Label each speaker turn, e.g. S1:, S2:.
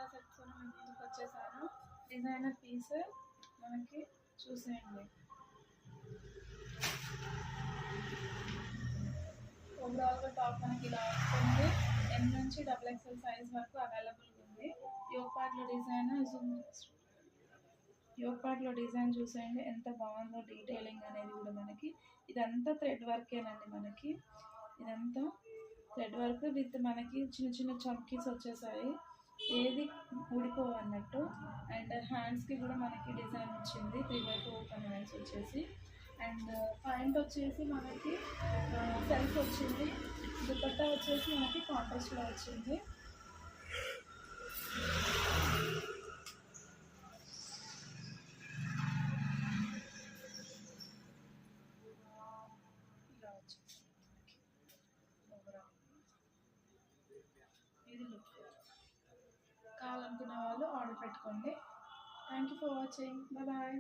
S1: Kurta sets మేము ముందుకు వచ్చేసాను. డిజైనర్ పీస్ మనకి చూసేయండి. ఓవరాల్గా టాప్ మనకి ఇలా వస్తుంది. M నుంచి XXL సైజ్ వరకు అవైలబుల్గా ఉంది. యోగ్ పార్ట్లో డిజైన్ చూసేయండి ఎంత బాగుందో. డీటెయిలింగ్ అనేది కూడా మనకి ఇదంతా థ్రెడ్ వర్కేనండి. మనకి ఇదంతా థ్రెడ్ వర్క్ విత్ మనకి చిన్న చిన్న చమ్కీస్ వచ్చేసాయి, ఏది ఊడిపోవు అన్నట్టు. అండ్ హ్యాండ్స్కి కూడా మనకి డిజైన్ వచ్చింది, 3/4 ఓపెన్ హ్యాండ్స్ వచ్చేసి. అండ్ ప్యాంట్ వచ్చేసి మనకి సెల్ఫ్ వచ్చింది. దుపట్టా వచ్చేసి మనకి కాంట్రాస్ట్లో వచ్చింది. ఇలా వచ్చింది ఓవరాల్. ఇది లుక్. కావాలనుకున్న వాళ్ళు ఆర్డర్ పెట్టుకోండి. Thank you for watching. Bye.